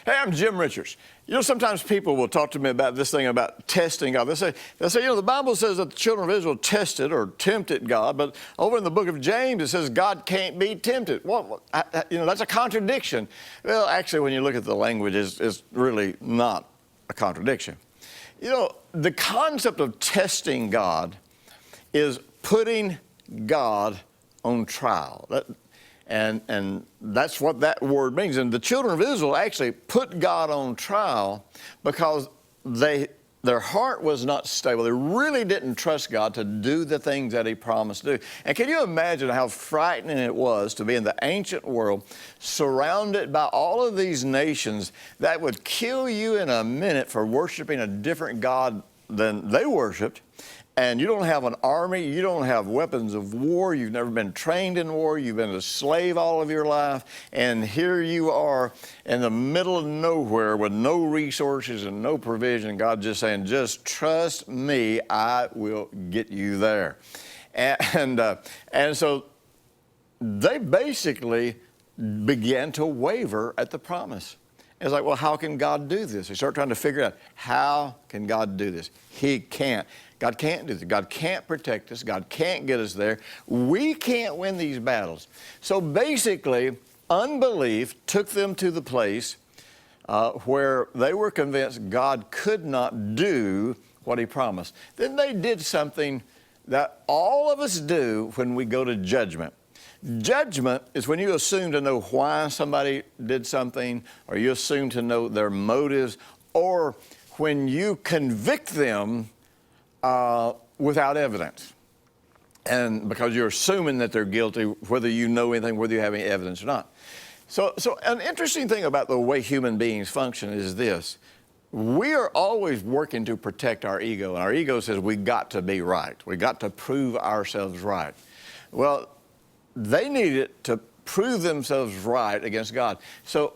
Hey, I'm Jim Richards. You know, sometimes people will talk to me about this thing about testing God. They'll say, you know, the Bible says that the children of Israel tested or tempted God, but over in the book of James, it says God can't be tempted. Well, you know, that's a contradiction. Well, actually, when you look at the language, it's really not a contradiction. You know, the concept of testing God is putting God on trial. And that's what that word means. And the children of Israel actually put God on trial because their heart was not stable. They really didn't trust God to do the things that He promised to do. And can you imagine how frightening it was to be in the ancient world, surrounded by all of these nations that would kill you in a minute for worshiping a different God than they worshiped? And you don't have an army, you don't have weapons of war, you've never been trained in war, you've been a slave all of your life, and here you are in the middle of nowhere with no resources and no provision. God just saying, just trust me, I will get you there. And so they basically began to waver at the promise. It's like, well, how can God do this? They start trying to figure out, how can God do this? He can't. God can't do this. God can't protect us. God can't get us there. We can't win these battles. So basically, unbelief took them to the place where they were convinced God could not do what He promised. Then they did something that all of us do when we go to judgment. Judgment is when you assume to know why somebody did something, or you assume to know their motives, or when you convict them without evidence. And because you're assuming that they're guilty, whether you know anything, whether you have any evidence or not. So an interesting thing about the way human beings function is this. We are always working to protect our ego. And our ego says we got to be right. We got to prove ourselves right. Well, they needed to prove themselves right against God. So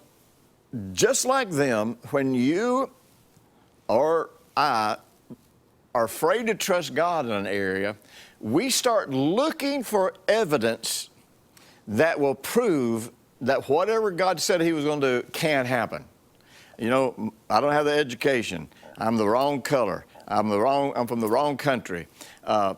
just like them, when you or I are afraid to trust God in an area, we start looking for evidence that will prove that whatever God said He was going to do can't happen. You know, I don't have the education. I'm the wrong color. I'm from the wrong country. You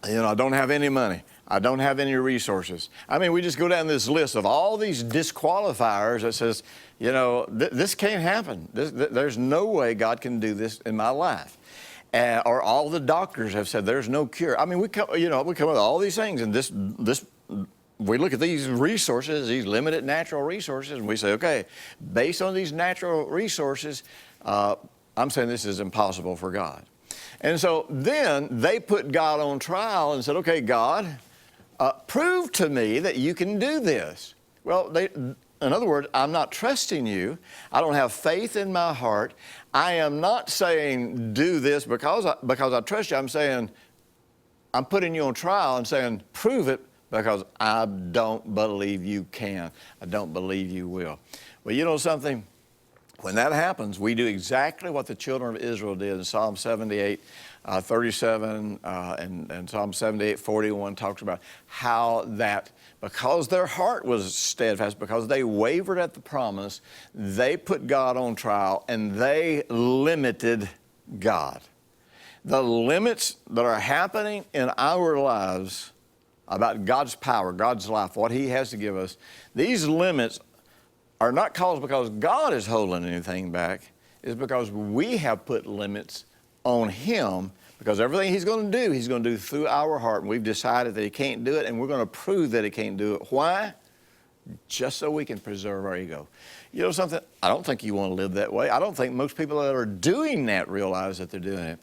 know, I don't have any money. I don't have any resources. I mean, we just go down this list of all these disqualifiers that says, you know, this can't happen. There's no way God can do this in my life. Or all the doctors have said there's no cure. I mean, we come with all these things, and we look at these resources, these limited natural resources, and we say, okay, based on these natural resources, I'm saying this is impossible for God. And so then they put God on trial and said, okay, God, prove to me that you can do this. Well, in other words, I'm not trusting you. I don't have faith in my heart. I am not saying do this because I trust you. I'm saying I'm putting you on trial and saying prove it because I don't believe you can. I don't believe you will. Well, you know something? When that happens, we do exactly what the children of Israel did in Psalm 78, 37, and Psalm 78, 41 talks about how that, because their heart was steadfast, because they wavered at the promise, they put God on trial and they limited God. The limits that are happening in our lives about God's power, God's life, what He has to give us, these limits are not caused because God is holding anything back. It's because we have put limits on Him, because everything He's going to do through our heart. And we've decided that He can't do it, and we're going to prove that He can't do it. Why? Just so we can preserve our ego. You know something? I don't think you want to live that way. I don't think most people that are doing that realize that they're doing it.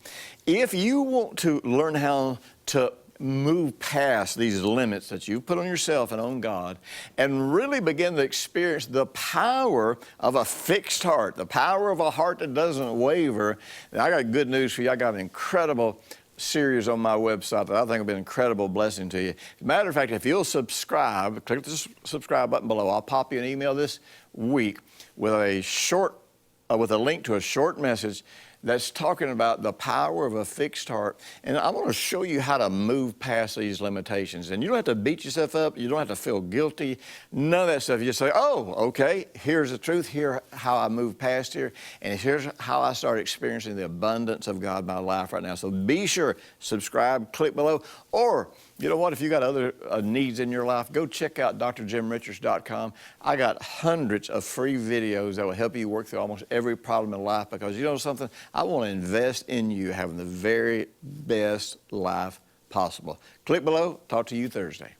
If you want to learn how to move past these limits that you put on yourself and on God and really begin to experience the power of a fixed heart, the power of a heart that doesn't waver, then I got good news for you. I got an incredible series on my website that I think will be an incredible blessing to you. As a matter of fact, if you'll subscribe, click the subscribe button below. I'll pop you an email this week with a link to a short message that's talking about the power of a fixed heart. And I want to show you how to move past these limitations. And you don't have to beat yourself up. You don't have to feel guilty. None of that stuff. You just say, oh, okay, here's the truth. Here's how I move past here. And here's how I start experiencing the abundance of God in my life right now. So be sure, subscribe, click below. Or, you know what, if you got other needs in your life, go check out drjimrichards.com. I got hundreds of free videos that will help you work through almost every problem in life, because you know something? I want to invest in you having the very best life possible. Click below. Talk to you Thursday.